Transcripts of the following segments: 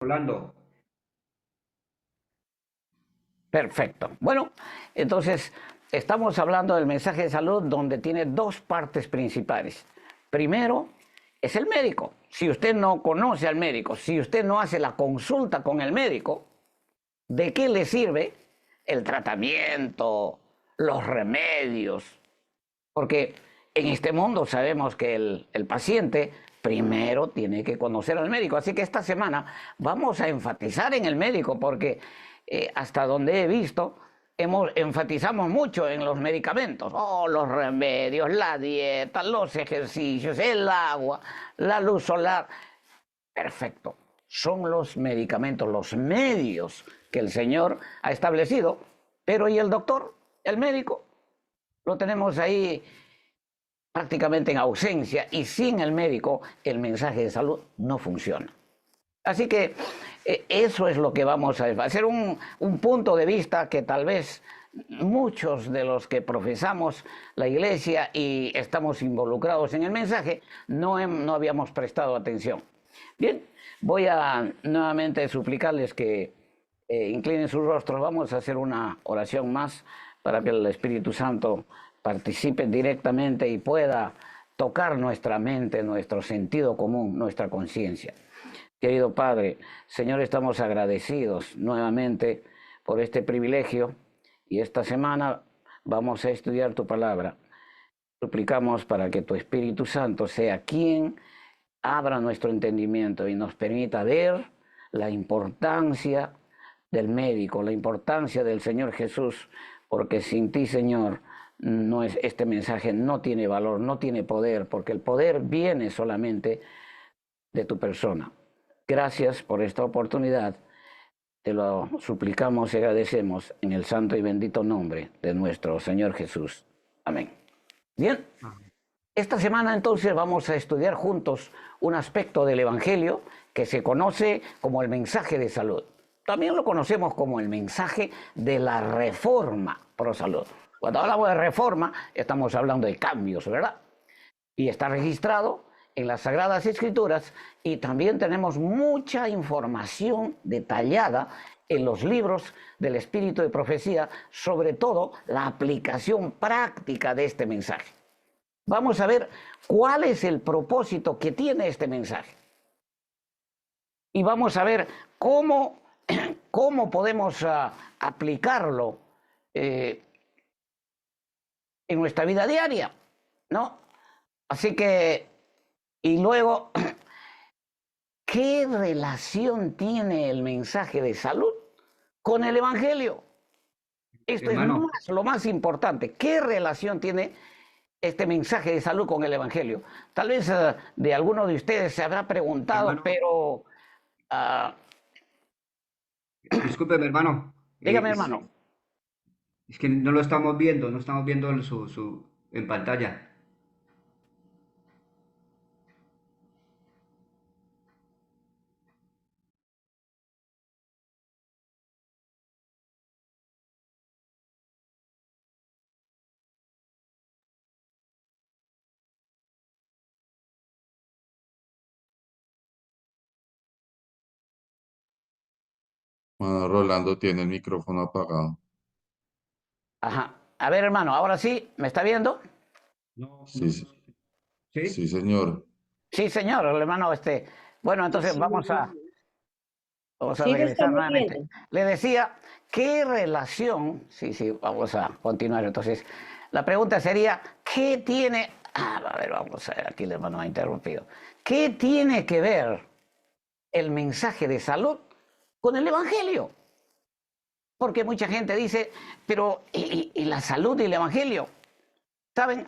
Rolando. Perfecto. Bueno, entonces estamos hablando del mensaje de salud donde tiene dos partes principales. Primero es el médico. Si usted no conoce al médico, si usted no hace la consulta con el médico, ¿de qué le sirve el tratamiento, los remedios? Porque en este mundo sabemos que el paciente primero tiene que conocer al médico. Así que esta semana vamos a enfatizar en el médico porque hasta donde he visto, enfatizamos mucho en los medicamentos. Oh, los remedios, la dieta, los ejercicios, el agua, la luz solar. Perfecto. Son los medicamentos, los medios que el Señor ha establecido. Pero ¿y el doctor? El médico. Lo tenemos ahí prácticamente en ausencia y sin el médico el mensaje de salud no funciona. Así que eso es lo que vamos a hacer, un punto de vista que tal vez muchos de los que profesamos la iglesia y estamos involucrados en el mensaje no habíamos prestado atención. Bien, voy a nuevamente suplicarles que inclinen sus rostros. Vamos a hacer una oración más para que el Espíritu Santo participe directamente y pueda tocar nuestra mente, nuestro sentido común, nuestra conciencia. Querido Padre, Señor, estamos agradecidos nuevamente por este privilegio y esta semana vamos a estudiar tu palabra. Suplicamos para que tu Espíritu Santo sea quien abra nuestro entendimiento y nos permita ver la importancia del médico, la importancia del Señor Jesús, porque sin ti, Señor, este mensaje no tiene valor, no tiene poder, porque el poder viene solamente de tu persona. Gracias por esta oportunidad. Te lo suplicamos y agradecemos en el santo y bendito nombre de nuestro Señor Jesús. Amén. Bien, esta semana entonces vamos a estudiar juntos un aspecto del Evangelio que se conoce como el mensaje de salud. También lo conocemos como el mensaje de la reforma pro salud. Cuando hablamos de reforma, estamos hablando de cambios, ¿verdad? Y está registrado en las Sagradas Escrituras y también tenemos mucha información detallada en los libros del Espíritu de Profecía, sobre todo la aplicación práctica de este mensaje. Vamos a ver cuál es el propósito que tiene este mensaje. Y vamos a ver cómo podemos aplicarlo en nuestra vida diaria, ¿no? Así que, y luego, ¿qué relación tiene el mensaje de salud con el Evangelio? Esto Hermano, es lo más importante. ¿Qué relación tiene este mensaje de salud con el Evangelio? Tal vez de alguno de ustedes se habrá preguntado, hermano, pero discúlpeme, hermano. dígame, hermano. Es que no lo estamos viendo, no estamos viendo en pantalla. Bueno, Rolando tiene el micrófono apagado. Ajá. A ver, hermano, ahora sí, ¿me está viendo? No, Sí, sí, ¿sí? señor. Sí, señor, el hermano, bueno, entonces vamos a Sí, te regresar estamos nuevamente. viendo. Le decía, ¿qué relación? Sí, vamos a continuar. Entonces, la pregunta sería, ¿qué tiene? A ver, vamos a ver, aquí el hermano ha interrumpido. ¿Qué tiene que ver el mensaje de salud con el Evangelio? Porque mucha gente dice, pero ¿y la salud y el Evangelio? ¿Saben?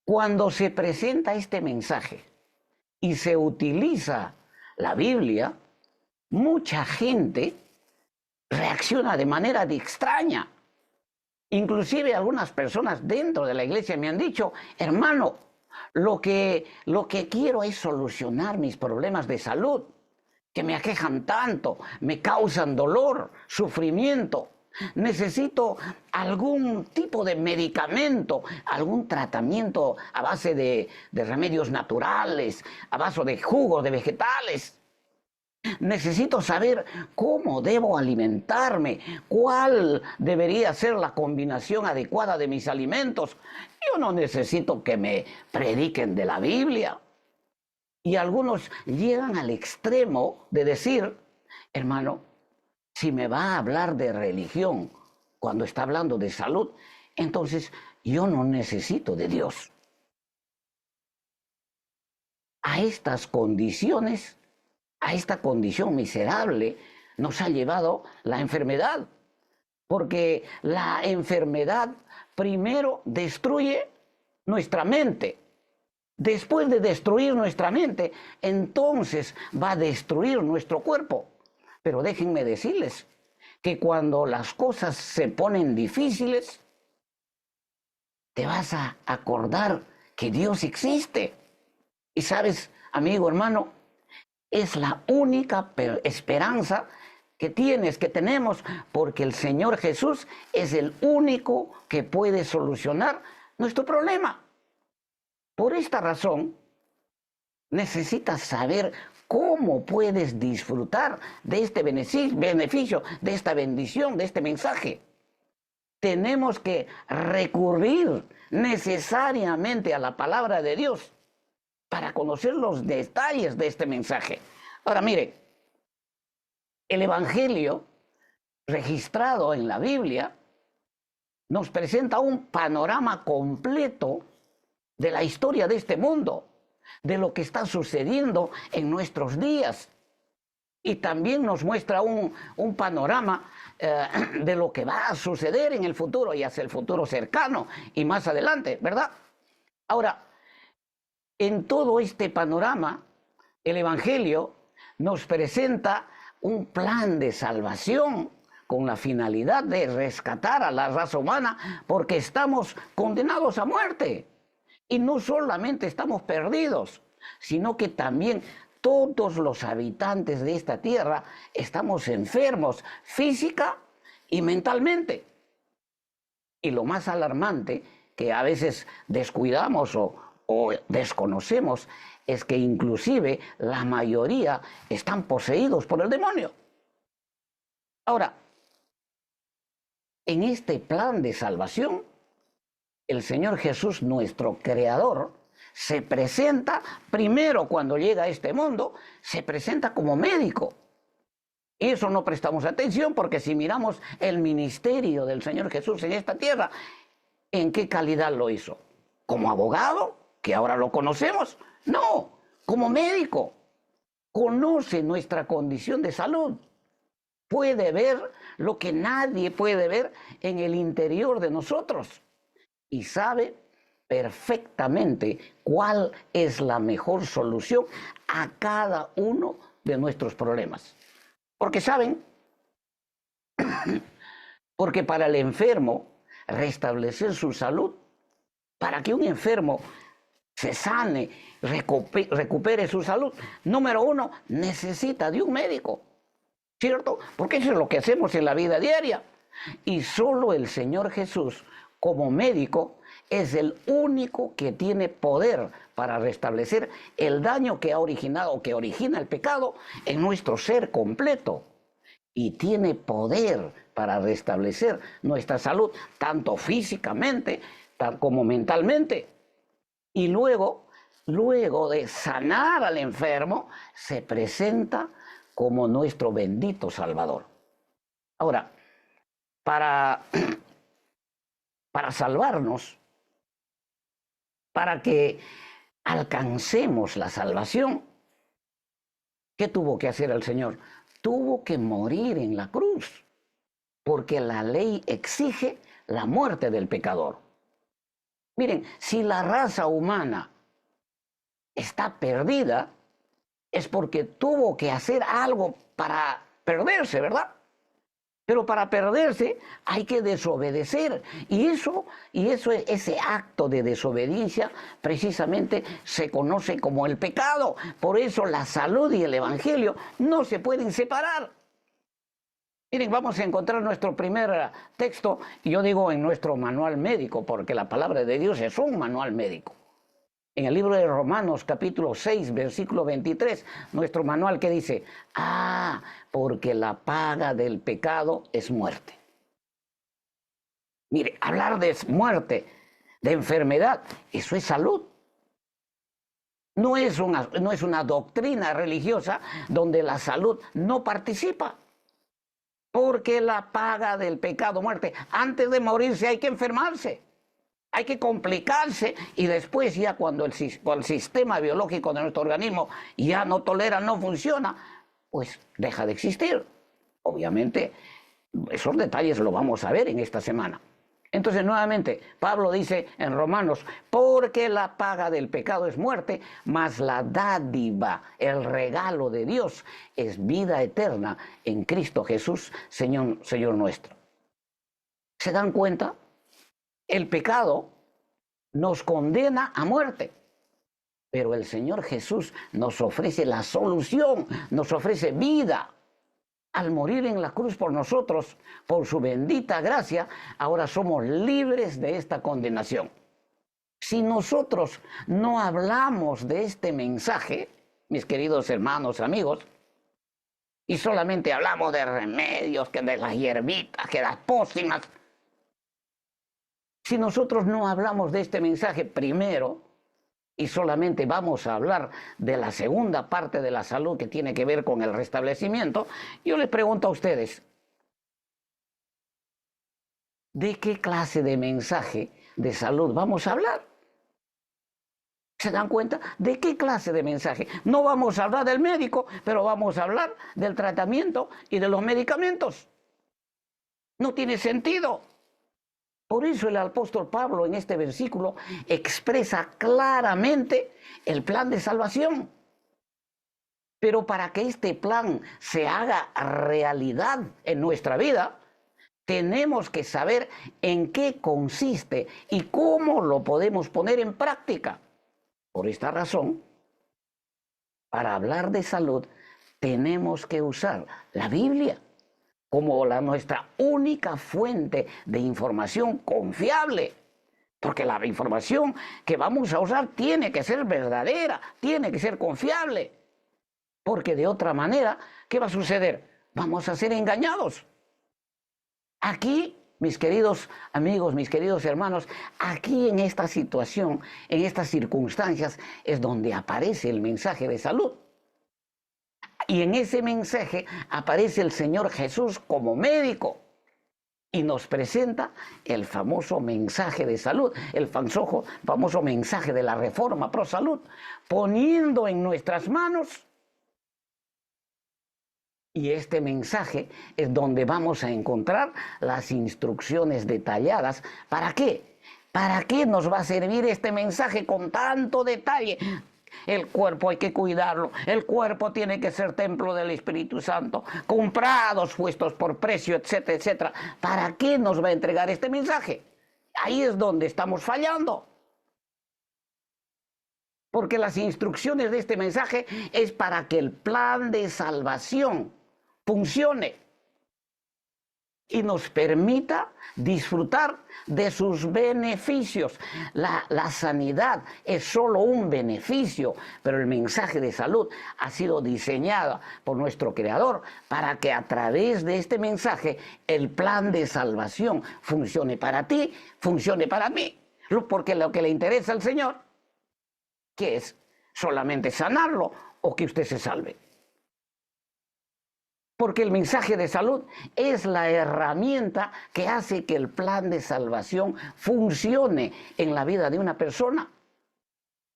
Cuando se presenta este mensaje y se utiliza la Biblia, mucha gente reacciona de manera extraña. Inclusive algunas personas dentro de la iglesia me han dicho, hermano, lo que quiero es solucionar mis problemas de salud, que me aquejan tanto, me causan dolor, sufrimiento. Necesito algún tipo de medicamento, algún tratamiento a base de remedios naturales, a base de jugos de vegetales. Necesito saber cómo debo alimentarme, cuál debería ser la combinación adecuada de mis alimentos. Yo no necesito que me prediquen de la Biblia. Y algunos llegan al extremo de decir, hermano, si me va a hablar de religión cuando está hablando de salud, entonces yo no necesito de Dios. A estas condiciones, a esta condición miserable, nos ha llevado la enfermedad. Porque la enfermedad primero destruye nuestra mente. Después de destruir nuestra mente, entonces va a destruir nuestro cuerpo. Pero déjenme decirles que cuando las cosas se ponen difíciles, te vas a acordar que Dios existe. Y sabes, amigo, hermano, es la única esperanza que tienes, que tenemos, porque el Señor Jesús es el único que puede solucionar nuestro problema. Por esta razón, necesitas saber cómo puedes disfrutar de este beneficio, de esta bendición, de este mensaje. Tenemos que recurrir necesariamente a la palabra de Dios para conocer los detalles de este mensaje. Ahora, mire, el Evangelio registrado en la Biblia nos presenta un panorama completo de la historia de este mundo, de lo que está sucediendo en nuestros días. Y también nos muestra un panorama de lo que va a suceder en el futuro y hacia el futuro cercano y más adelante, ¿verdad? Ahora, en todo este panorama, el Evangelio nos presenta un plan de salvación con la finalidad de rescatar a la raza humana porque estamos condenados a muerte. Y no solamente estamos perdidos, sino que también todos los habitantes de esta tierra estamos enfermos física y mentalmente. Y lo más alarmante, que a veces descuidamos o desconocemos, es que inclusive la mayoría están poseídos por el demonio. Ahora, en este plan de salvación, el Señor Jesús, nuestro Creador, se presenta primero cuando llega a este mundo, se presenta como médico. Y eso no prestamos atención porque si miramos el ministerio del Señor Jesús en esta tierra, ¿en qué calidad lo hizo? ¿Como abogado, que ahora lo conocemos? No, como médico. Conoce nuestra condición de salud. Puede ver lo que nadie puede ver en el interior de nosotros. Y sabe perfectamente cuál es la mejor solución a cada uno de nuestros problemas. Porque saben, porque para el enfermo restablecer su salud, para que un enfermo se sane, recupere su salud, número uno, necesita de un médico, ¿cierto? Porque eso es lo que hacemos en la vida diaria. Y solo el Señor Jesús, como médico, es el único que tiene poder para restablecer el daño que ha originado, que origina el pecado en nuestro ser completo. Y tiene poder para restablecer nuestra salud, tanto físicamente como mentalmente. Y luego de sanar al enfermo, se presenta como nuestro bendito Salvador. Ahora, para salvarnos, para que alcancemos la salvación, ¿qué tuvo que hacer el Señor? Tuvo que morir en la cruz, porque la ley exige la muerte del pecador. Miren, si la raza humana está perdida, es porque tuvo que hacer algo para perderse, ¿verdad? Pero para perderse hay que desobedecer. Y ese acto de desobediencia precisamente se conoce como el pecado. Por eso la salud y el evangelio no se pueden separar. Miren, vamos a encontrar nuestro primer texto, y yo digo en nuestro manual médico, porque la palabra de Dios es un manual médico. en el libro de Romanos capítulo 6, versículo 23, nuestro manual que dice, porque la paga del pecado es muerte. Mire, hablar de muerte, de enfermedad, eso es salud. No es una doctrina religiosa donde la salud no participa. Porque la paga del pecado, muerte, antes de morirse hay que enfermarse. Hay que complicarse y después ya cuando el sistema biológico de nuestro organismo ya no tolera, no funciona, pues deja de existir. Obviamente, esos detalles lo vamos a ver en esta semana. Entonces, nuevamente, Pablo dice en Romanos, porque la paga del pecado es muerte, mas la dádiva, el regalo de Dios, es vida eterna en Cristo Jesús, Señor nuestro. ¿Se dan cuenta? El pecado nos condena a muerte, pero el Señor Jesús nos ofrece la solución, nos ofrece vida. Al morir en la cruz por nosotros, por su bendita gracia, ahora somos libres de esta condenación. Si nosotros no hablamos de este mensaje, mis queridos hermanos, amigos, y solamente hablamos de remedios, que de las hierbitas, que de las pócimas, si nosotros no hablamos de este mensaje primero, y solamente vamos a hablar de la segunda parte de la salud que tiene que ver con el restablecimiento, yo les pregunto a ustedes, ¿de qué clase de mensaje de salud vamos a hablar? ¿Se dan cuenta? ¿De qué clase de mensaje? No vamos a hablar del médico, pero vamos a hablar del tratamiento y de los medicamentos. No tiene sentido. Por eso el apóstol Pablo en este versículo expresa claramente el plan de salvación. Pero para que este plan se haga realidad en nuestra vida, tenemos que saber en qué consiste y cómo lo podemos poner en práctica. Por esta razón, para hablar de salud, tenemos que usar la Biblia como nuestra única fuente de información confiable. Porque la información que vamos a usar tiene que ser verdadera, tiene que ser confiable. Porque de otra manera, ¿qué va a suceder? Vamos a ser engañados. Aquí, mis queridos amigos, mis queridos hermanos, aquí en esta situación, en estas circunstancias, es donde aparece el mensaje de salud. Y en ese mensaje aparece el Señor Jesús como médico y nos presenta el famoso mensaje de salud, el famoso mensaje de la Reforma Pro Salud, poniendo en nuestras manos. Y este mensaje es donde vamos a encontrar las instrucciones detalladas. ¿Para qué? ¿Para qué nos va a servir este mensaje con tanto detalle? El cuerpo hay que cuidarlo, el cuerpo tiene que ser templo del Espíritu Santo, comprados, puestos por precio, etcétera, etcétera. ¿Para qué nos va a entregar este mensaje? Ahí es donde estamos fallando. Porque las instrucciones de este mensaje es para que el plan de salvación funcione y nos permita disfrutar de sus beneficios. La sanidad es solo un beneficio, pero el mensaje de salud ha sido diseñado por nuestro Creador para que a través de este mensaje el plan de salvación funcione para ti, funcione para mí. Porque lo que le interesa al Señor, ¿qué es? Solamente sanarlo o que usted se salve. Porque el mensaje de salud es la herramienta que hace que el plan de salvación funcione en la vida de una persona.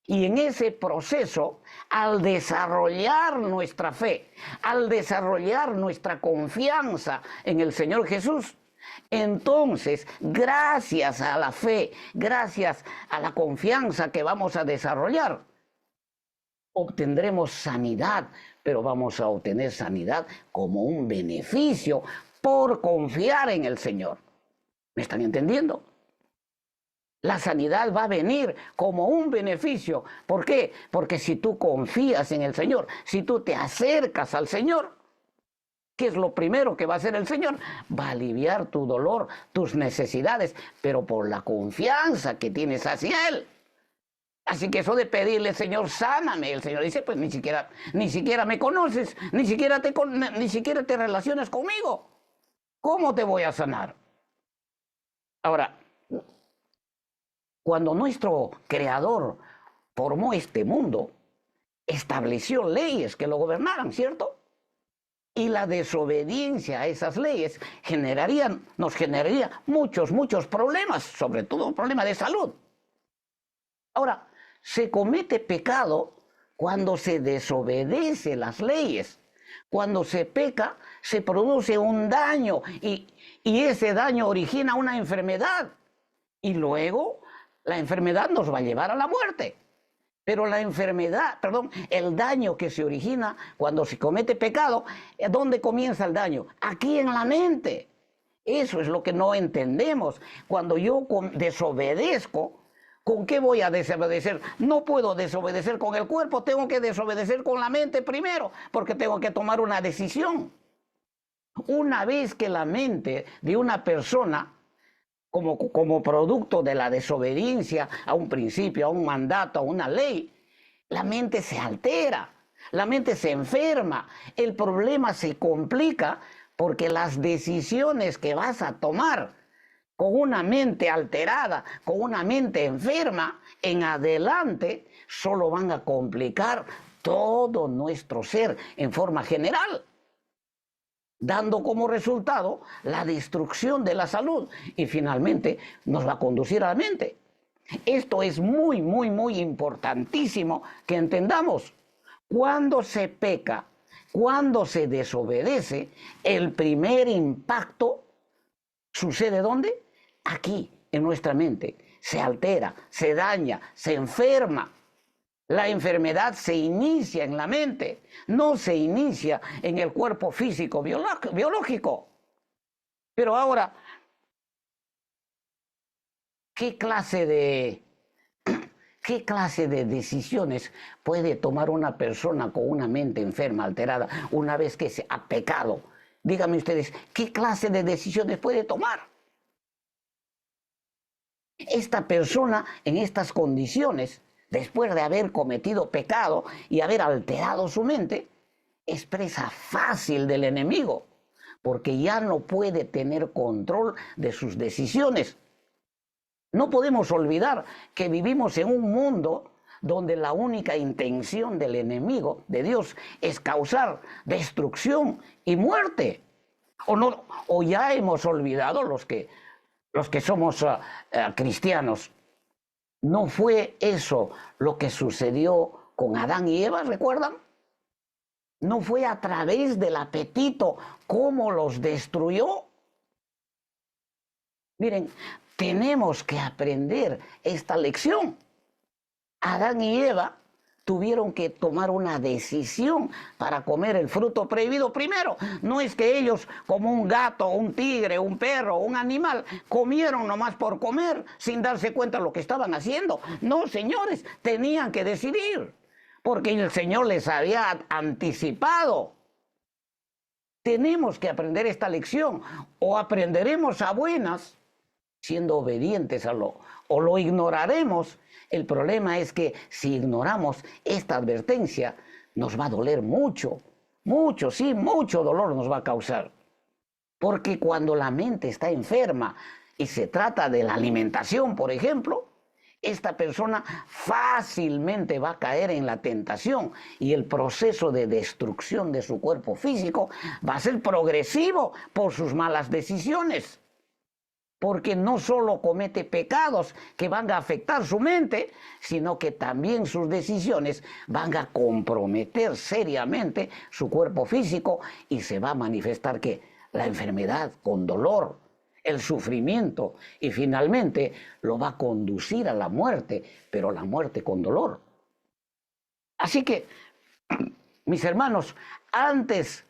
Y en ese proceso, al desarrollar nuestra fe, al desarrollar nuestra confianza en el Señor Jesús, entonces, gracias a la fe, gracias a la confianza que vamos a desarrollar, obtendremos sanidad, pero vamos a obtener sanidad como un beneficio por confiar en el Señor. ¿Me están entendiendo? La sanidad va a venir como un beneficio. ¿Por qué? Porque si tú confías en el Señor, si tú te acercas al Señor, ¿qué es lo primero que va a hacer el Señor? Va a aliviar tu dolor, tus necesidades, pero por la confianza que tienes hacia Él. Así que eso de pedirle, Señor, sáname, el Señor dice, pues ni siquiera me conoces, ni siquiera te relacionas conmigo. ¿Cómo te voy a sanar? Ahora, cuando nuestro Creador formó este mundo, estableció leyes que lo gobernaran, ¿cierto? Y la desobediencia a esas leyes nos generaría muchos problemas, sobre todo problemas de salud. Ahora, se comete pecado cuando se desobedece las leyes. Cuando se peca, se produce un daño y ese daño origina una enfermedad. Y luego la enfermedad nos va a llevar a la muerte. Pero el daño que se origina cuando se comete pecado, ¿dónde comienza el daño? Aquí en la mente. Eso es lo que no entendemos. Cuando yo desobedezco, ¿con qué voy a desobedecer? No puedo desobedecer con el cuerpo, tengo que desobedecer con la mente primero, porque tengo que tomar una decisión. Una vez que la mente de una persona, como producto de la desobediencia a un principio, a un mandato, a una ley, la mente se altera, la mente se enferma, el problema se complica porque las decisiones que vas a tomar con una mente alterada, con una mente enferma, en adelante solo van a complicar todo nuestro ser en forma general, dando como resultado la destrucción de la salud y finalmente nos va a conducir a la mente. Esto es muy importantísimo que entendamos. Cuando se peca, cuando se desobedece, el primer impacto sucede ¿dónde? Aquí, en nuestra mente. Se altera, se daña, se enferma. La enfermedad se inicia en la mente, no se inicia en el cuerpo físico biológico. Pero ahora, ¿qué clase de decisiones puede tomar una persona con una mente enferma, alterada, una vez que se ha pecado? Díganme ustedes, ¿qué clase de decisiones puede tomar? Esta persona en estas condiciones, después de haber cometido pecado y haber alterado su mente, es presa fácil del enemigo, porque ya no puede tener control de sus decisiones. No podemos olvidar que vivimos en un mundo donde la única intención del enemigo, de Dios, es causar destrucción y muerte. O ya hemos olvidado los que somos cristianos. ¿No fue eso lo que sucedió con Adán y Eva, recuerdan? ¿No fue a través del apetito cómo los destruyó? Miren, tenemos que aprender esta lección. Adán y Eva tuvieron que tomar una decisión para comer el fruto prohibido primero. No es que ellos, como un gato, un tigre, un perro, un animal, comieron nomás por comer sin darse cuenta de lo que estaban haciendo. No, señores, tenían que decidir, porque el Señor les había anticipado. Tenemos que aprender esta lección, o aprenderemos a buenas, siendo obedientes o lo ignoraremos. El problema es que si ignoramos esta advertencia, nos va a doler mucho, mucho dolor nos va a causar. Porque cuando la mente está enferma y se trata de la alimentación, por ejemplo, esta persona fácilmente va a caer en la tentación y el proceso de destrucción de su cuerpo físico va a ser progresivo por sus malas decisiones. Porque no solo comete pecados que van a afectar su mente, sino que también sus decisiones van a comprometer seriamente su cuerpo físico y se va a manifestar que la enfermedad con dolor, el sufrimiento y finalmente lo va a conducir a la muerte, pero la muerte con dolor. Así que, mis hermanos, antes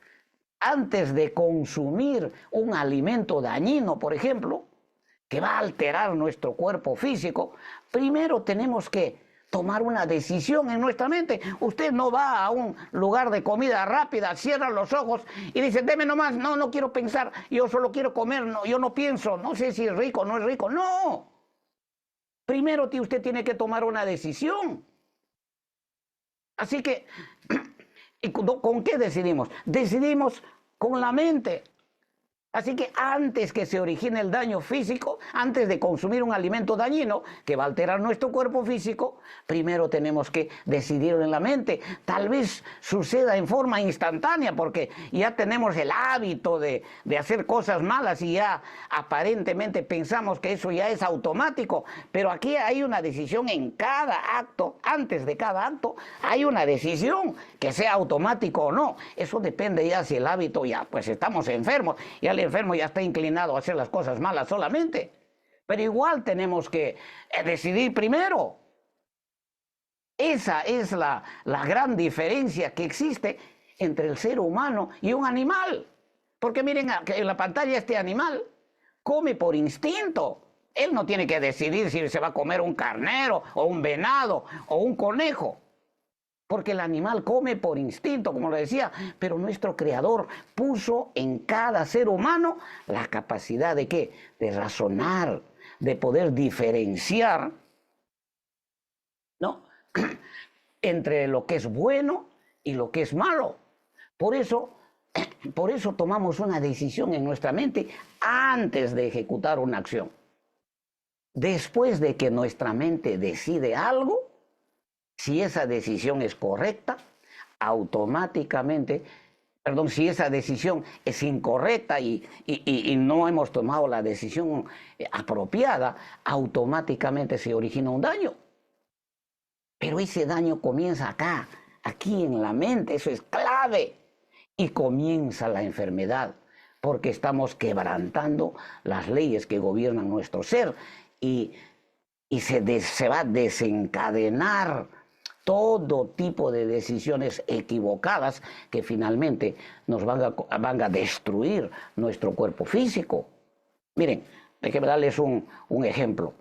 de consumir un alimento dañino, por ejemplo, que va a alterar nuestro cuerpo físico, primero tenemos que tomar una decisión en nuestra mente. Usted no va a un lugar de comida rápida, cierra los ojos y dice, deme nomás, no quiero pensar, yo solo quiero comer, yo no pienso, no sé si es rico o no es rico. No. Primero usted tiene que tomar una decisión. Así que, ¿con qué decidimos? Decidimos con la mente. Así que antes que se origine el daño físico, antes de consumir un alimento dañino que va a alterar nuestro cuerpo físico, primero tenemos que decidirlo en la mente. Tal vez suceda en forma instantánea porque ya tenemos el hábito de hacer cosas malas y ya aparentemente pensamos que eso ya es automático. Pero aquí hay una decisión en cada acto, antes de cada acto, hay una decisión que sea automático o no. Eso depende ya si el hábito ya, pues estamos enfermos, ya el enfermo ya está inclinado a hacer las cosas malas solamente. Pero igual tenemos que decidir primero. Esa es la gran diferencia que existe entre el ser humano y un animal. Porque miren, en la pantalla este animal come por instinto. Él no tiene que decidir si se va a comer un carnero o un venado o un conejo. Porque el animal come por instinto, como lo decía, pero nuestro Creador puso en cada ser humano la capacidad de ¿qué? De razonar, de poder diferenciar, ¿no? entre lo que es bueno y lo que es malo. Por eso tomamos una decisión en nuestra mente antes de ejecutar una acción. Después de que nuestra mente decide algo, si esa decisión es correcta, automáticamente, perdón, si esa decisión es incorrecta y no hemos tomado la decisión apropiada, automáticamente se origina un daño. Pero ese daño comienza acá, aquí en la mente, eso es clave. Y comienza la enfermedad, porque estamos quebrantando las leyes que gobiernan nuestro ser y se va a desencadenar todo tipo de decisiones equivocadas que finalmente nos van a destruir nuestro cuerpo físico. Miren, déjenme darles un ejemplo.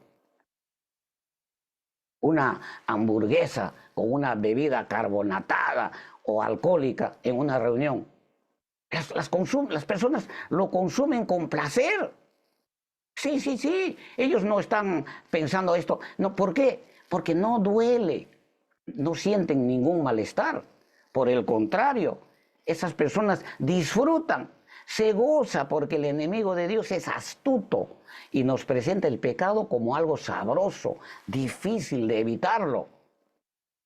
Una hamburguesa con una bebida carbonatada o alcohólica en una reunión. Las personas lo consumen con placer. Sí. Ellos no están pensando esto. No, ¿por qué? Porque no duele. No sienten ningún malestar. Por el contrario, esas personas disfrutan, se goza porque el enemigo de Dios es astuto y nos presenta el pecado como algo sabroso, difícil de evitarlo.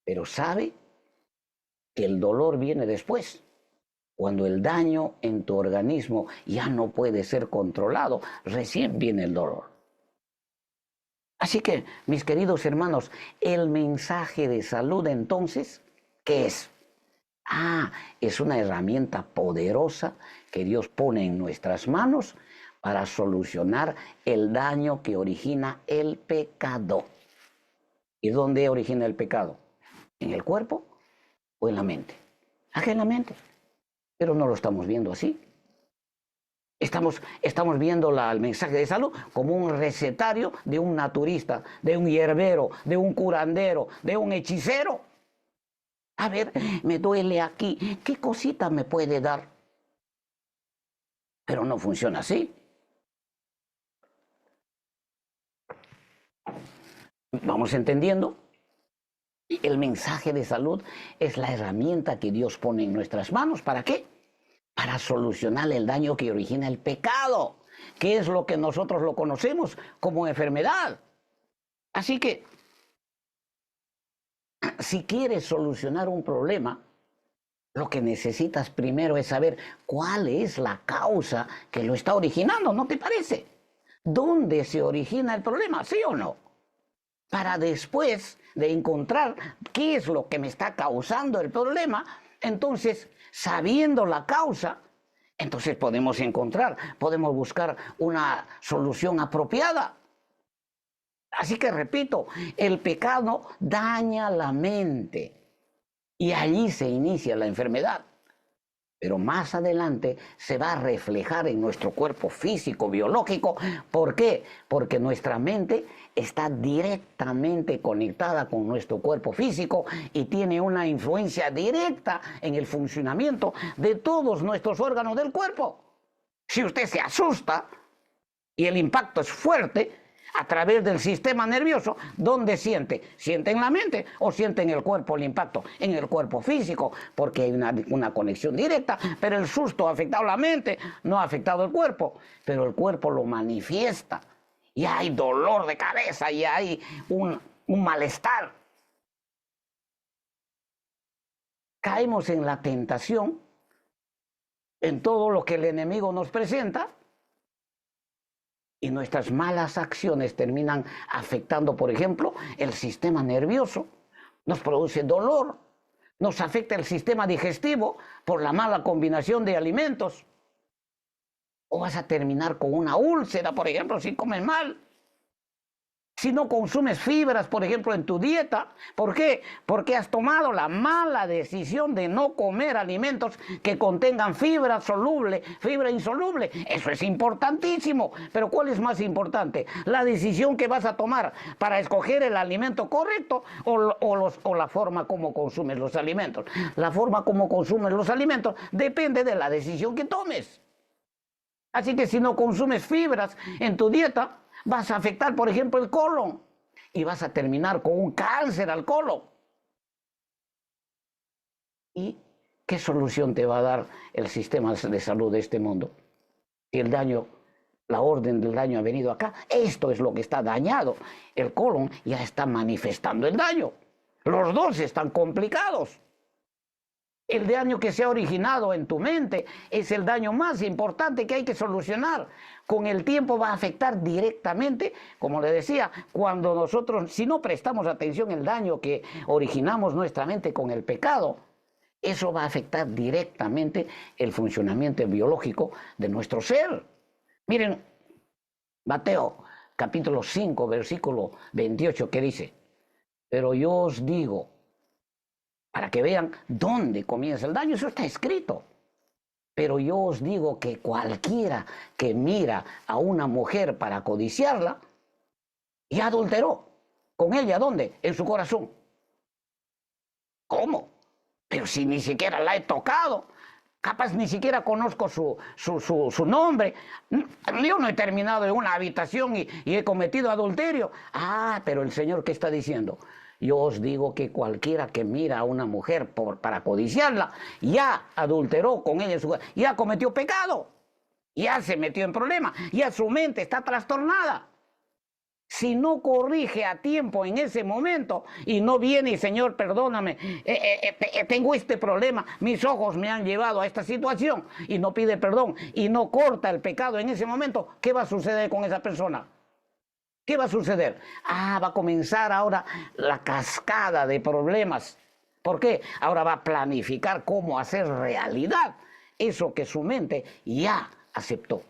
Pero sabe que el dolor viene después, cuando el daño en tu organismo ya no puede ser controlado, recién viene el dolor. Así que, mis queridos hermanos, el mensaje de salud entonces, ¿qué es? Es una herramienta poderosa que Dios pone en nuestras manos para solucionar el daño que origina el pecado. ¿Y dónde origina el pecado? ¿En el cuerpo o en la mente? Acá en la mente. Pero no lo estamos viendo así. Estamos viendo el mensaje de salud como un recetario de un naturista, de un hierbero, de un curandero, de un hechicero. A ver, me duele aquí, ¿qué cosita me puede dar? Pero no funciona así. ¿Vamos entendiendo? El mensaje de salud es la herramienta que Dios pone en nuestras manos. ¿Para qué? Para solucionar el daño que origina el pecado, que es lo que nosotros lo conocemos como enfermedad. Así que, si quieres solucionar un problema, lo que necesitas primero es saber cuál es la causa que lo está originando, ¿no te parece? ¿Dónde se origina el problema, sí o no? Para después de encontrar qué es lo que me está causando el problema, entonces, sabiendo la causa, entonces podemos buscar una solución apropiada. Así que repito, el pecado daña la mente y allí se inicia la enfermedad. Pero más adelante se va a reflejar en nuestro cuerpo físico, biológico. ¿Por qué? Porque nuestra mente está directamente conectada con nuestro cuerpo físico y tiene una influencia directa en el funcionamiento de todos nuestros órganos del cuerpo. Si usted se asusta y el impacto es fuerte, a través del sistema nervioso. ¿Dónde siente? ¿Siente en la mente o siente en el cuerpo el impacto? En el cuerpo físico, porque hay una conexión directa, pero el susto ha afectado la mente, no ha afectado el cuerpo, pero el cuerpo lo manifiesta. Y hay dolor de cabeza, y hay un malestar. Caemos en la tentación, en todo lo que el enemigo nos presenta, y nuestras malas acciones terminan afectando, por ejemplo, el sistema nervioso, nos produce dolor, nos afecta el sistema digestivo por la mala combinación de alimentos, o vas a terminar con una úlcera, por ejemplo, si comes mal. Si no consumes fibras, por ejemplo, en tu dieta. ¿Por qué? Porque has tomado la mala decisión de no comer alimentos que contengan fibra soluble, fibra insoluble. Eso es importantísimo. Pero ¿cuál es más importante? ¿La decisión que vas a tomar para escoger el alimento correcto o la forma como consumes los alimentos? La forma como consumes los alimentos depende de la decisión que tomes. Así que si no consumes fibras en tu dieta, vas a afectar, por ejemplo, el colon y vas a terminar con un cáncer al colon. ¿Y qué solución te va a dar el sistema de salud de este mundo? Si el daño, la orden del daño ha venido acá, esto es lo que está dañado. El colon ya está manifestando el daño. Los dos están complicados. El daño que se ha originado en tu mente es el daño más importante que hay que solucionar. Con el tiempo va a afectar directamente, como le decía, cuando nosotros, si no prestamos atención al daño que originamos nuestra mente con el pecado, eso va a afectar directamente el funcionamiento biológico de nuestro ser. Miren, Mateo capítulo 5, versículo 28, que dice: pero yo os digo, para que vean dónde comienza el daño, eso está escrito. Pero yo os digo que cualquiera que mira a una mujer para codiciarla, ya adulteró con ella. ¿Dónde? En su corazón. ¿Cómo? Pero si ni siquiera la he tocado, capaz ni siquiera conozco su nombre. Yo no he terminado en una habitación y he cometido adulterio. Ah, pero el Señor, ¿qué está diciendo? Yo os digo que cualquiera que mira a una mujer para codiciarla, ya adulteró con ella, ya cometió pecado, ya se metió en problemas, ya su mente está trastornada. Si no corrige a tiempo en ese momento y no viene y Señor, perdóname, tengo este problema, mis ojos me han llevado a esta situación, y no pide perdón y no corta el pecado en ese momento, ¿qué va a suceder con esa persona? ¿Qué va a suceder? Va a comenzar ahora la cascada de problemas. ¿Por qué? Ahora va a planificar cómo hacer realidad eso que su mente ya aceptó.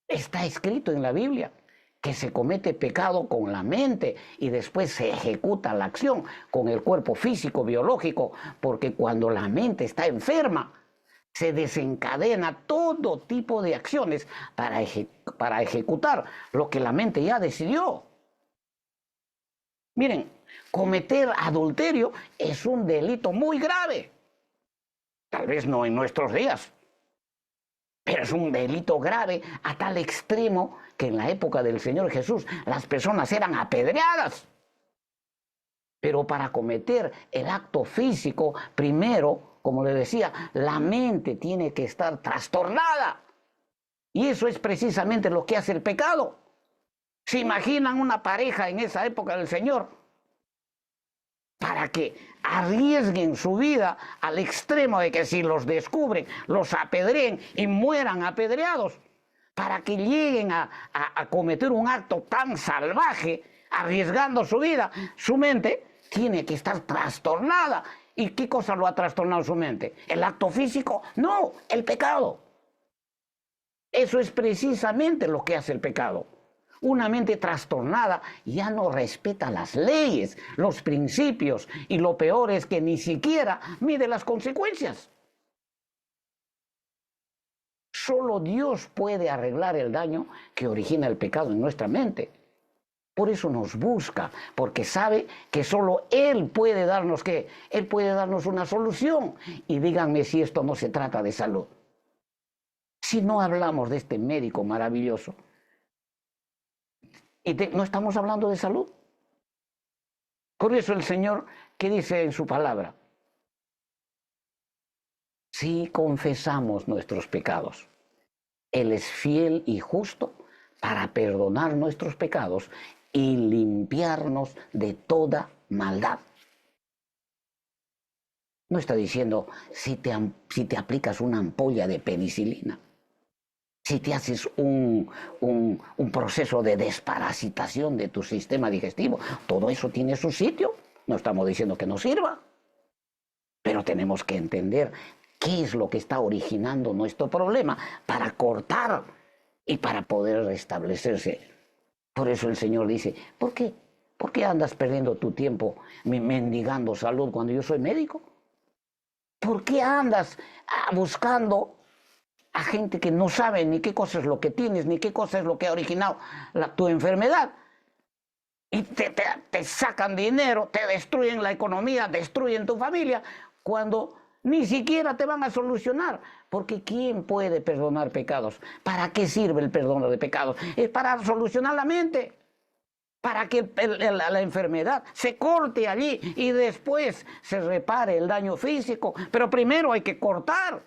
Está escrito en la Biblia que se comete pecado con la mente y después se ejecuta la acción con el cuerpo físico, biológico, porque cuando la mente está enferma, se desencadena todo tipo de acciones para ejecutar lo que la mente ya decidió. Miren, cometer adulterio es un delito muy grave. Tal vez no en nuestros días, pero es un delito grave a tal extremo que en la época del Señor Jesús las personas eran apedreadas. Pero para cometer el acto físico, primero, como le decía, la mente tiene que estar trastornada. Y eso es precisamente lo que hace el pecado. ¿Se imaginan una pareja en esa época del Señor? Para que arriesguen su vida al extremo de que si los descubren, los apedreen y mueran apedreados. Para que lleguen a cometer un acto tan salvaje, arriesgando su vida, su mente tiene que estar trastornada. ¿Y qué cosa lo ha trastornado su mente? ¿El acto físico? No, el pecado. Eso es precisamente lo que hace el pecado. Una mente trastornada ya no respeta las leyes, los principios, y lo peor es que ni siquiera mide las consecuencias. Solo Dios puede arreglar el daño que origina el pecado en nuestra mente. Por eso nos busca, porque sabe que solo Él puede darnos ¿qué? Él puede darnos una solución. Y díganme si esto no se trata de salud. Si no hablamos de este médico maravilloso, Y no estamos hablando de salud. Por eso el Señor, ¿qué dice en su palabra? Si confesamos nuestros pecados, Él es fiel y justo para perdonar nuestros pecados y limpiarnos de toda maldad. No está diciendo si te aplicas una ampolla de penicilina, si te haces un proceso de desparasitación de tu sistema digestivo. Todo eso tiene su sitio. No estamos diciendo que no sirva, pero tenemos que entender qué es lo que está originando nuestro problema para cortar y para poder restablecerse. Por eso el Señor dice, ¿por qué? ¿Por qué andas perdiendo tu tiempo mendigando salud cuando yo soy médico? ¿Por qué andas buscando a gente que no sabe ni qué cosa es lo que tienes, ni qué cosa es lo que ha originado tu enfermedad? Y te sacan dinero, te destruyen la economía, destruyen tu familia, cuando ni siquiera te van a solucionar. Porque ¿quién puede perdonar pecados? ¿Para qué sirve el perdón de pecados? Es para solucionar la mente, para que la enfermedad se corte allí y después se repare el daño físico. Pero primero hay que cortar.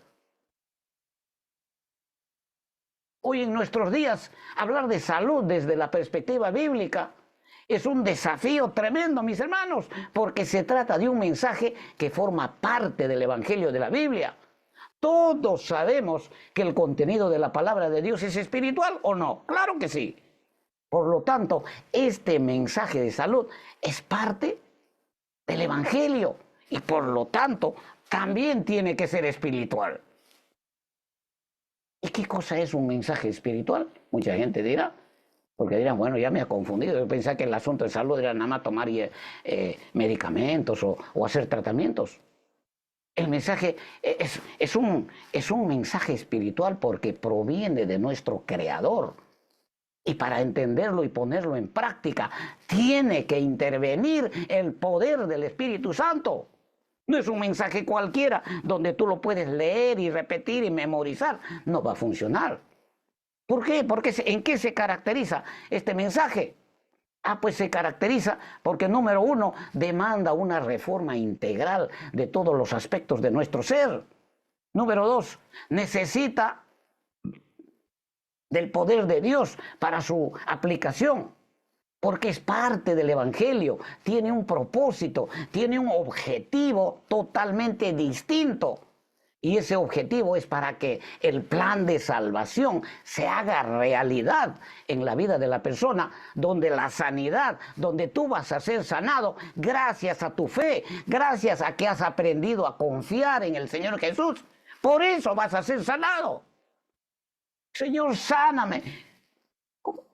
Hoy en nuestros días, hablar de salud desde la perspectiva bíblica es un desafío tremendo, mis hermanos, porque se trata de un mensaje que forma parte del Evangelio de la Biblia. Todos sabemos que el contenido de la palabra de Dios es espiritual, ¿o no? Claro que sí. Por lo tanto, este mensaje de salud es parte del Evangelio y por lo tanto también tiene que ser espiritual. ¿Y qué cosa es un mensaje espiritual? Mucha gente dirá, porque dirán, bueno, ya me ha confundido. Yo pensaba que el asunto de salud era nada más tomar medicamentos o hacer tratamientos. El mensaje es un mensaje espiritual porque proviene de nuestro Creador. Y para entenderlo y ponerlo en práctica, tiene que intervenir el poder del Espíritu Santo. No es un mensaje cualquiera donde tú lo puedes leer y repetir y memorizar. No va a funcionar. ¿Por qué? Porque ¿en qué se caracteriza este mensaje? Pues se caracteriza porque, número uno, demanda una reforma integral de todos los aspectos de nuestro ser. Número dos, necesita del poder de Dios para su aplicación, porque es parte del Evangelio, tiene un propósito, tiene un objetivo totalmente distinto. Y ese objetivo es para que el plan de salvación se haga realidad en la vida de la persona, donde la sanidad, donde tú vas a ser sanado gracias a tu fe, gracias a que has aprendido a confiar en el Señor Jesús. Por eso vas a ser sanado. Señor, sáname. ¿Cómo?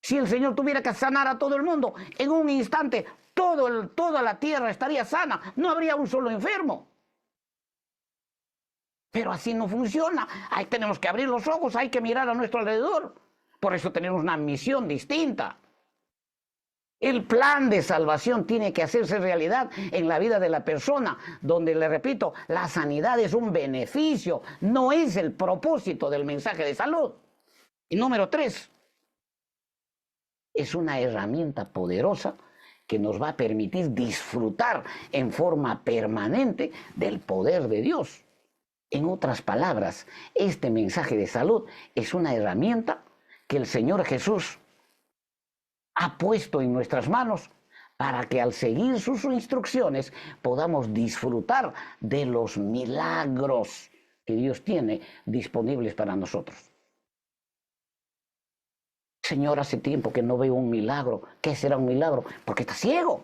Si el Señor tuviera que sanar a todo el mundo, en un instante toda la tierra estaría sana, no habría un solo enfermo. Pero así no funciona. Ahí tenemos que abrir los ojos, hay que mirar a nuestro alrededor. Por eso tenemos una misión distinta. El plan de salvación tiene que hacerse realidad en la vida de la persona, donde, le repito, la sanidad es un beneficio, no es el propósito del mensaje de salud. Y número tres, es una herramienta poderosa que nos va a permitir disfrutar en forma permanente del poder de Dios. En otras palabras, este mensaje de salud es una herramienta que el Señor Jesús ha puesto en nuestras manos para que al seguir sus instrucciones podamos disfrutar de los milagros que Dios tiene disponibles para nosotros. Señor, hace tiempo que no veo un milagro. ¿Qué será un milagro? Porque está ciego.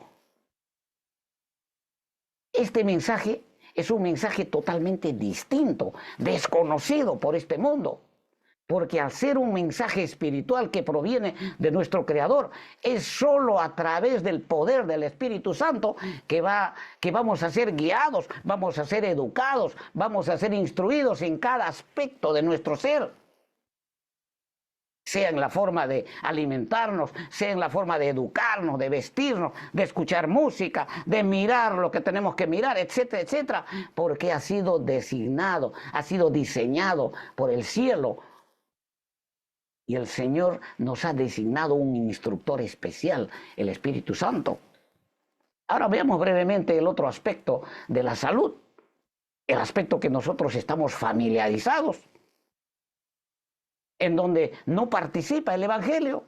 Este mensaje es un mensaje totalmente distinto, desconocido por este mundo. Porque al ser un mensaje espiritual que proviene de nuestro Creador, es solo a través del poder del Espíritu Santo que vamos a ser guiados, vamos a ser educados, vamos a ser instruidos en cada aspecto de nuestro ser. Sea en la forma de alimentarnos, sea en la forma de educarnos, de vestirnos, de escuchar música, de mirar lo que tenemos que mirar, etcétera, etcétera, porque ha sido designado, ha sido diseñado por el cielo Y el Señor nos ha designado un instructor especial, el Espíritu Santo. Ahora veamos brevemente el otro aspecto de la salud, el aspecto que nosotros estamos familiarizados, en donde no participa el Evangelio,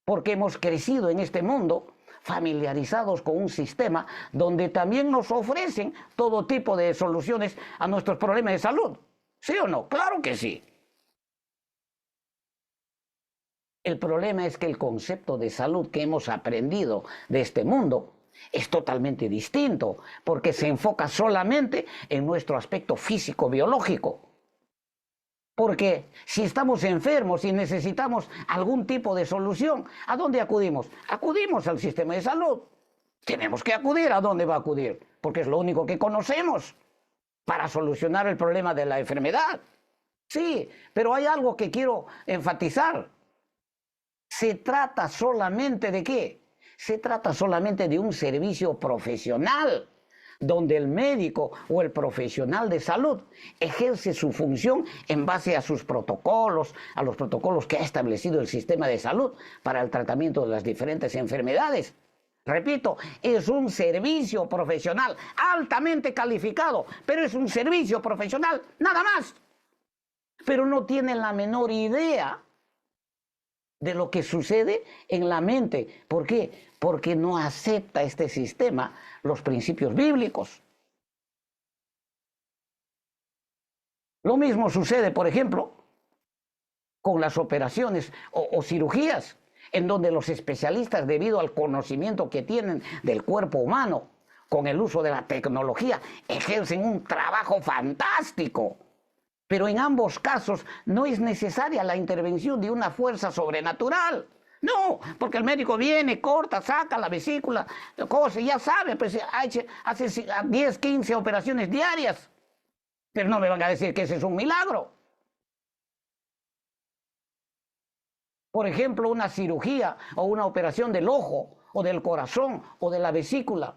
porque hemos crecido en este mundo familiarizados con un sistema donde también nos ofrecen todo tipo de soluciones a nuestros problemas de salud. ¿Sí o no? Claro que sí. El problema es que el concepto de salud que hemos aprendido de este mundo es totalmente distinto, porque se enfoca solamente en nuestro aspecto físico-biológico. Porque si estamos enfermos y necesitamos algún tipo de solución, ¿a dónde acudimos? Acudimos al sistema de salud. Tenemos que acudir. ¿A dónde va a acudir? Porque es lo único que conocemos para solucionar el problema de la enfermedad. Sí, pero hay algo que quiero enfatizar. ¿Se trata solamente de qué? Se trata solamente de un servicio profesional, donde el médico o el profesional de salud ejerce su función en base a sus protocolos, a los protocolos que ha establecido el sistema de salud para el tratamiento de las diferentes enfermedades. Repito, es un servicio profesional altamente calificado, pero es un servicio profesional, nada más. Pero no tienen la menor idea de lo que sucede en la mente. ¿Por qué? Porque no acepta este sistema los principios bíblicos. Lo mismo sucede, por ejemplo, con las operaciones o cirugías, en donde los especialistas, debido al conocimiento que tienen del cuerpo humano, con el uso de la tecnología, ejercen un trabajo fantástico. Pero en ambos casos no es necesaria la intervención de una fuerza sobrenatural. No, porque el médico viene, corta, saca la vesícula, cose, ya sabe, pues hace 10, 15 operaciones diarias. Pero no me van a decir que ese es un milagro. Por ejemplo, una cirugía o una operación del ojo o del corazón o de la vesícula.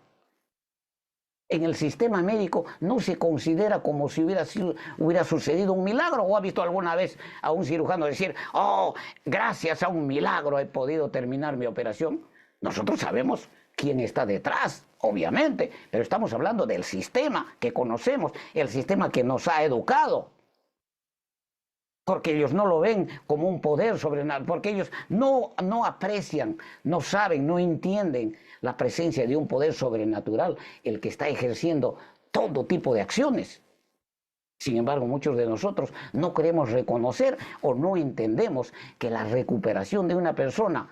En el sistema médico no se considera como si hubiera sucedido un milagro. ¿O ha visto alguna vez a un cirujano decir, oh, gracias a un milagro he podido terminar mi operación? Nosotros sabemos quién está detrás, obviamente, pero estamos hablando del sistema que conocemos, el sistema que nos ha educado. Porque ellos no lo ven como un poder sobrenatural, porque ellos no aprecian, no saben, no entienden la presencia de un poder sobrenatural, el que está ejerciendo todo tipo de acciones. Sin embargo, muchos de nosotros no queremos reconocer o no entendemos que la recuperación de una persona,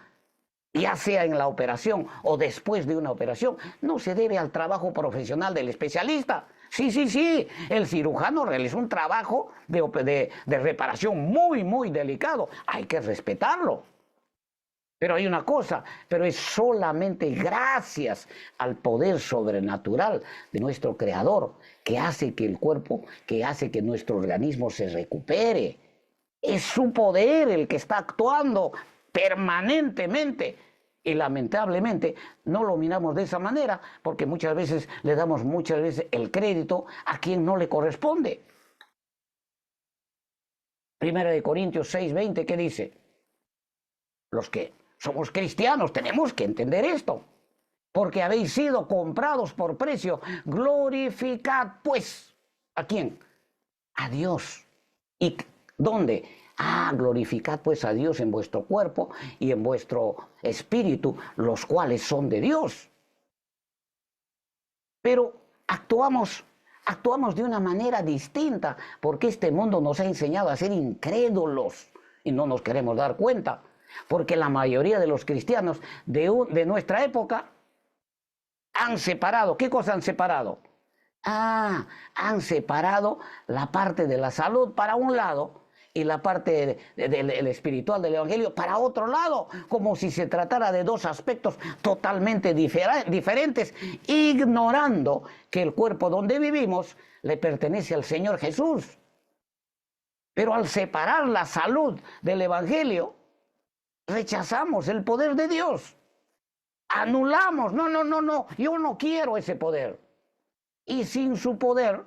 ya sea en la operación o después de una operación, no se debe al trabajo profesional del especialista. Sí, el cirujano realizó un trabajo de reparación muy, muy delicado. Hay que respetarlo. Pero hay una cosa, pero es solamente gracias al poder sobrenatural de nuestro Creador que hace que el cuerpo, que hace que nuestro organismo se recupere. Es su poder el que está actuando permanentemente. Y lamentablemente no lo miramos de esa manera porque muchas veces le damos el crédito a quien no le corresponde. Primera de Corintios 6:20, ¿qué dice? Los que somos cristianos tenemos que entender esto. Porque habéis sido comprados por precio. Glorificad pues. ¿A quién? A Dios. ¿Y dónde? Glorificad pues a Dios en vuestro cuerpo y en vuestro espíritu, los cuales son de Dios. Pero actuamos de una manera distinta, porque este mundo nos ha enseñado a ser incrédulos y no nos queremos dar cuenta, porque la mayoría de los cristianos de nuestra época han separado. ¿Qué cosa han separado? Han separado la parte de la salud para un lado y la parte del espiritual del Evangelio para otro lado, como si se tratara de dos aspectos totalmente diferentes, ignorando que el cuerpo donde vivimos le pertenece al Señor Jesús. Pero al separar la salud del Evangelio, rechazamos el poder de Dios. Anulamos, no, yo no quiero ese poder. Y sin su poder,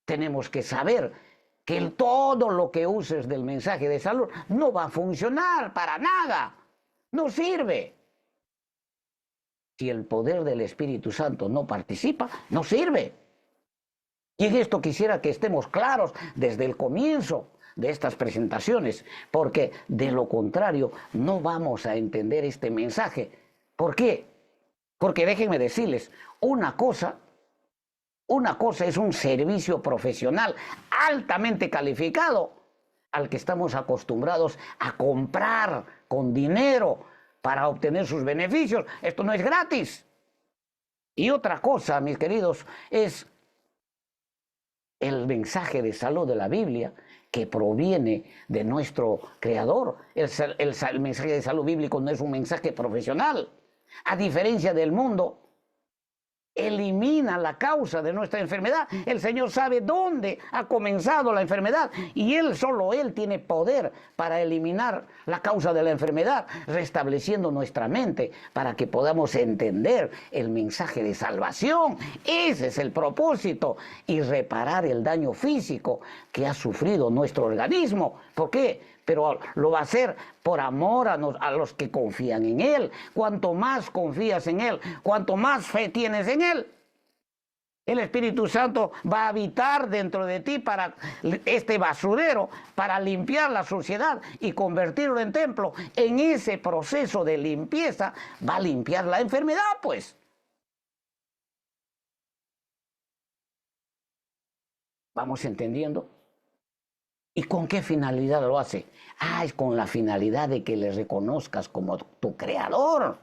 tenemos que saber que todo lo que uses del mensaje de salud no va a funcionar para nada. No sirve. Si el poder del Espíritu Santo no participa, no sirve. Y en esto quisiera que estemos claros desde el comienzo de estas presentaciones, porque de lo contrario no vamos a entender este mensaje. ¿Por qué? Porque déjenme decirles, una cosa es un servicio profesional altamente calificado al que estamos acostumbrados a comprar con dinero para obtener sus beneficios. Esto no es gratis. Y otra cosa, mis queridos, es el mensaje de salud de la Biblia que proviene de nuestro Creador. El mensaje de salud bíblico no es un mensaje profesional. A diferencia del mundo, elimina la causa de nuestra enfermedad. El Señor sabe dónde ha comenzado la enfermedad y solo Él tiene poder para eliminar la causa de la enfermedad, restableciendo nuestra mente para que podamos entender el mensaje de salvación. Ese es el propósito, y reparar el daño físico que ha sufrido nuestro organismo. ¿Por qué? Pero lo va a hacer por amor a los que confían en Él. Cuanto más confías en Él, cuanto más fe tienes en Él, el Espíritu Santo va a habitar dentro de ti para este basurero, para limpiar la suciedad y convertirlo en templo. En ese proceso de limpieza va a limpiar la enfermedad, pues. ¿Vamos entendiendo? ¿Y con qué finalidad lo hace? Es con la finalidad de que le reconozcas como tu creador.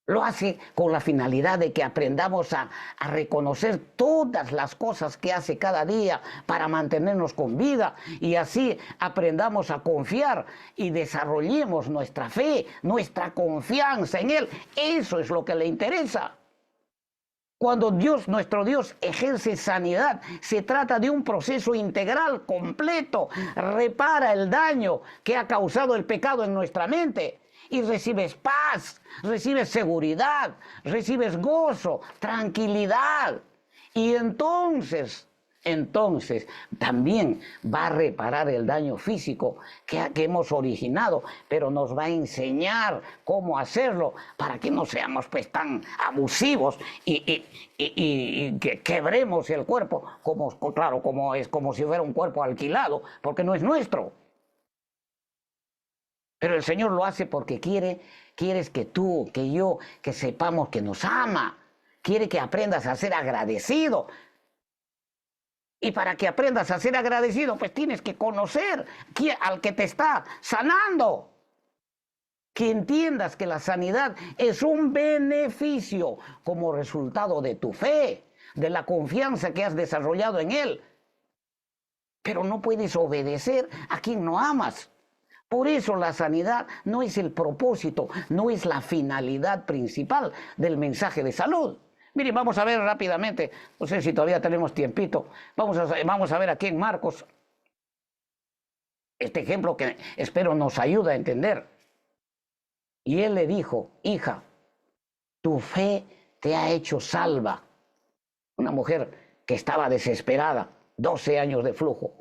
Lo hace con la finalidad de que aprendamos a reconocer todas las cosas que hace cada día para mantenernos con vida, y así aprendamos a confiar y desarrollemos nuestra fe, nuestra confianza en Él. Eso es lo que le interesa. Cuando nuestro Dios, ejerce sanidad, se trata de un proceso integral, completo. Repara el daño que ha causado el pecado en nuestra mente y recibes paz, recibes seguridad, recibes gozo, tranquilidad. Y entonces también va a reparar el daño físico que hemos originado, pero nos va a enseñar cómo hacerlo para que no seamos pues tan abusivos y que quebremos el cuerpo, como si fuera un cuerpo alquilado, porque no es nuestro. Pero el Señor lo hace porque quieres que tú, que yo, que sepamos que nos ama. Quiere que aprendas a ser agradecido. Y para que aprendas a ser agradecido, pues tienes que conocer al que te está sanando. Que entiendas que la sanidad es un beneficio como resultado de tu fe, de la confianza que has desarrollado en Él. Pero no puedes obedecer a quien no amas. Por eso la sanidad no es el propósito, no es la finalidad principal del mensaje de salud. Miren, vamos a ver rápidamente, no sé si todavía tenemos tiempito, vamos a ver aquí en Marcos este ejemplo que espero nos ayude a entender. Y él le dijo: hija, tu fe te ha hecho salva. Una mujer que estaba desesperada, 12 años de flujo.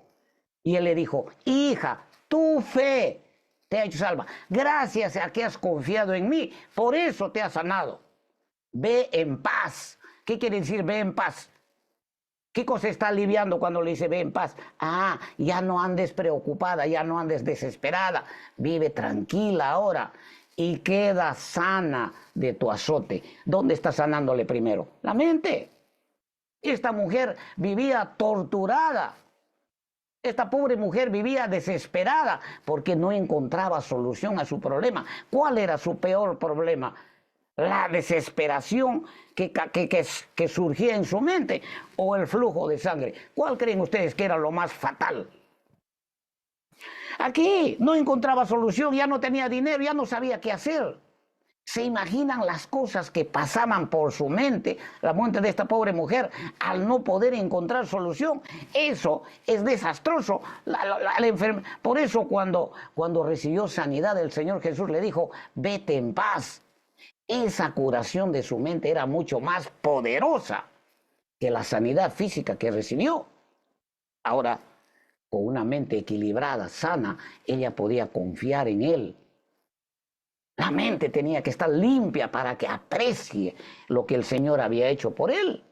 Y él le dijo: hija, tu fe te ha hecho salva. Gracias a que has confiado en mí, por eso te ha sanado. Ve en paz. ¿Qué quiere decir ve en paz? ¿Qué cosa está aliviando cuando le dice ve en paz? Ya no andes preocupada, ya no andes desesperada. Vive tranquila ahora y queda sana de tu azote. ¿Dónde está sanándole primero? La mente. Esta mujer vivía torturada. Esta pobre mujer vivía desesperada porque no encontraba solución a su problema. ¿Cuál era su peor problema? La desesperación que surgía en su mente, o el flujo de sangre. ¿Cuál creen ustedes que era lo más fatal? Aquí no encontraba solución, ya no tenía dinero, ya no sabía qué hacer. ¿Se imaginan las cosas que pasaban por su mente, la mente de esta pobre mujer, al no poder encontrar solución? Eso es desastroso. Por eso cuando recibió sanidad, el Señor Jesús le dijo: vete en paz. Esa curación de su mente era mucho más poderosa que la sanidad física que recibió. Ahora, con una mente equilibrada, sana, ella podía confiar en él. La mente tenía que estar limpia para que aprecie lo que el Señor había hecho por él.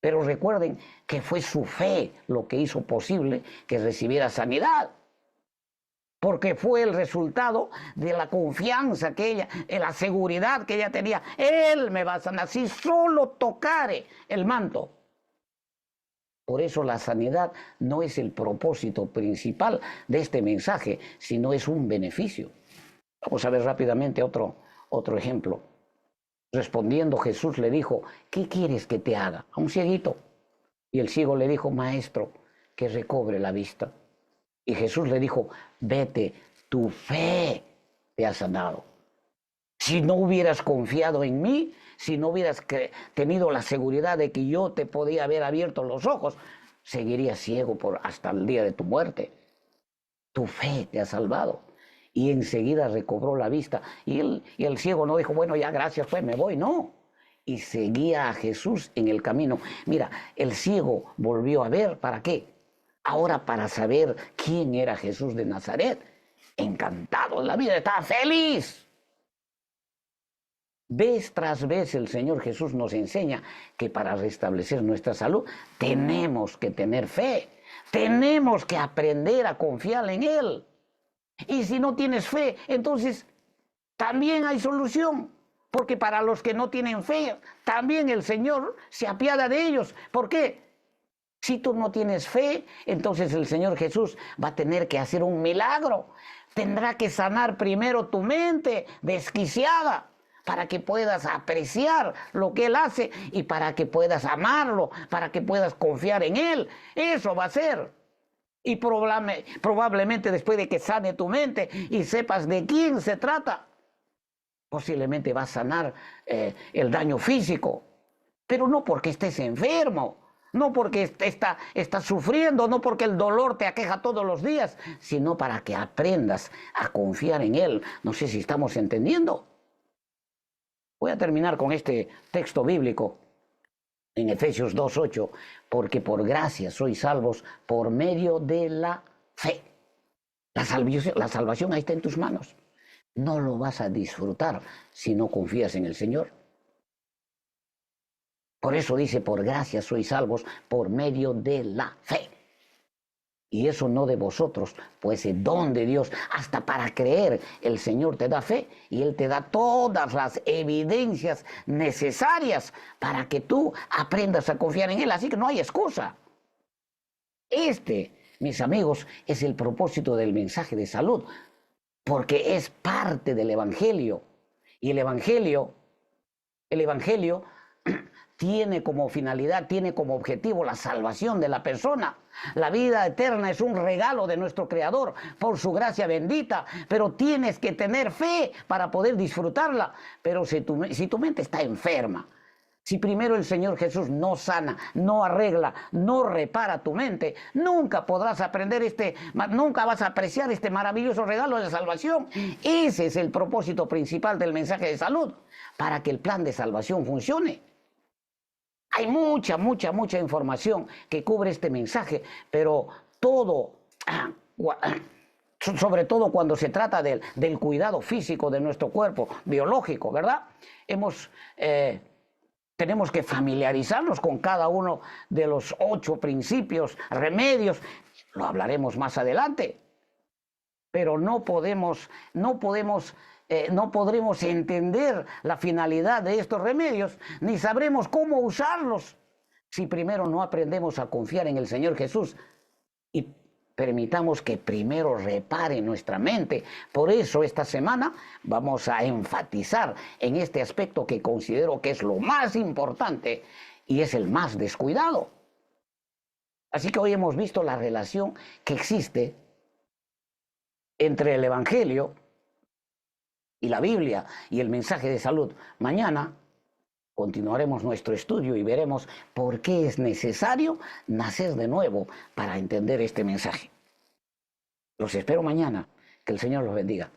Pero recuerden que fue su fe lo que hizo posible que recibiera sanidad. Porque fue el resultado de la confianza que ella, de la seguridad que ella tenía. Él me va a sanar si solo tocare el manto. Por eso la sanidad no es el propósito principal de este mensaje, sino es un beneficio. Vamos a ver rápidamente otro ejemplo. Respondiendo Jesús le dijo, ¿qué quieres que te haga? A un cieguito. Y el ciego le dijo, maestro, que recobre la vista. Y Jesús le dijo, vete, tu fe te ha sanado. Si no hubieras confiado en mí, si no hubieras tenido la seguridad de que yo te podía haber abierto los ojos, seguirías ciego hasta el día de tu muerte. Tu fe te ha salvado. Y enseguida recobró la vista. Y el ciego no dijo, bueno, ya gracias, pues me voy. No. Y seguía a Jesús en el camino. Mira, el ciego volvió a ver, ¿para qué? Ahora para saber quién era Jesús de Nazaret. Encantado de la vida, estaba feliz. Vez tras vez el Señor Jesús nos enseña que para restablecer nuestra salud tenemos que tener fe. Tenemos que aprender a confiar en Él. Y si no tienes fe, entonces también hay solución. Porque para los que no tienen fe, también el Señor se apiada de ellos. ¿Por qué? Si tú no tienes fe, entonces el Señor Jesús va a tener que hacer un milagro. Tendrá que sanar primero tu mente desquiciada para que puedas apreciar lo que Él hace y para que puedas amarlo, para que puedas confiar en Él. Eso va a ser. Y probablemente después de que sane tu mente y sepas de quién se trata, posiblemente va a sanar el daño físico, pero no porque estés enfermo, no porque estás sufriendo, no porque el dolor te aqueja todos los días, sino para que aprendas a confiar en Él. No sé si estamos entendiendo. Voy a terminar con este texto bíblico en Efesios 2:8, porque por gracia sois salvos por medio de la fe. La salvación ahí está en tus manos. No lo vas a disfrutar si no confías en el Señor. Por eso dice, por gracia sois salvos por medio de la fe. Y eso no de vosotros, pues es don de Dios. Hasta para creer, el Señor te da fe y Él te da todas las evidencias necesarias para que tú aprendas a confiar en Él. Así que no hay excusa. Mis amigos, es el propósito del mensaje de salud, porque es parte del Evangelio. Y el Evangelio tiene como finalidad, tiene como objetivo la salvación de la persona. La vida eterna es un regalo de nuestro Creador por su gracia bendita, pero tienes que tener fe para poder disfrutarla. Pero si tu mente está enferma, si primero el Señor Jesús no sana, no arregla, no repara tu mente, nunca podrás nunca vas a apreciar este maravilloso regalo de salvación. Ese es el propósito principal del mensaje de salud, para que el plan de salvación funcione. Hay mucha información que cubre este mensaje, pero sobre todo cuando se trata del cuidado físico de nuestro cuerpo biológico, ¿verdad? Tenemos que familiarizarnos con cada uno de los 8 principios, remedios. Lo hablaremos más adelante. Pero no podremos entender la finalidad de estos remedios, ni sabremos cómo usarlos, si primero no aprendemos a confiar en el Señor Jesús y permitamos que primero repare nuestra mente. Por eso esta semana vamos a enfatizar en este aspecto que considero que es lo más importante y es el más descuidado. Así que hoy hemos visto la relación que existe entre el Evangelio y la Biblia y el mensaje de salud. Mañana continuaremos nuestro estudio y veremos por qué es necesario nacer de nuevo para entender este mensaje. Los espero mañana. Que el Señor los bendiga.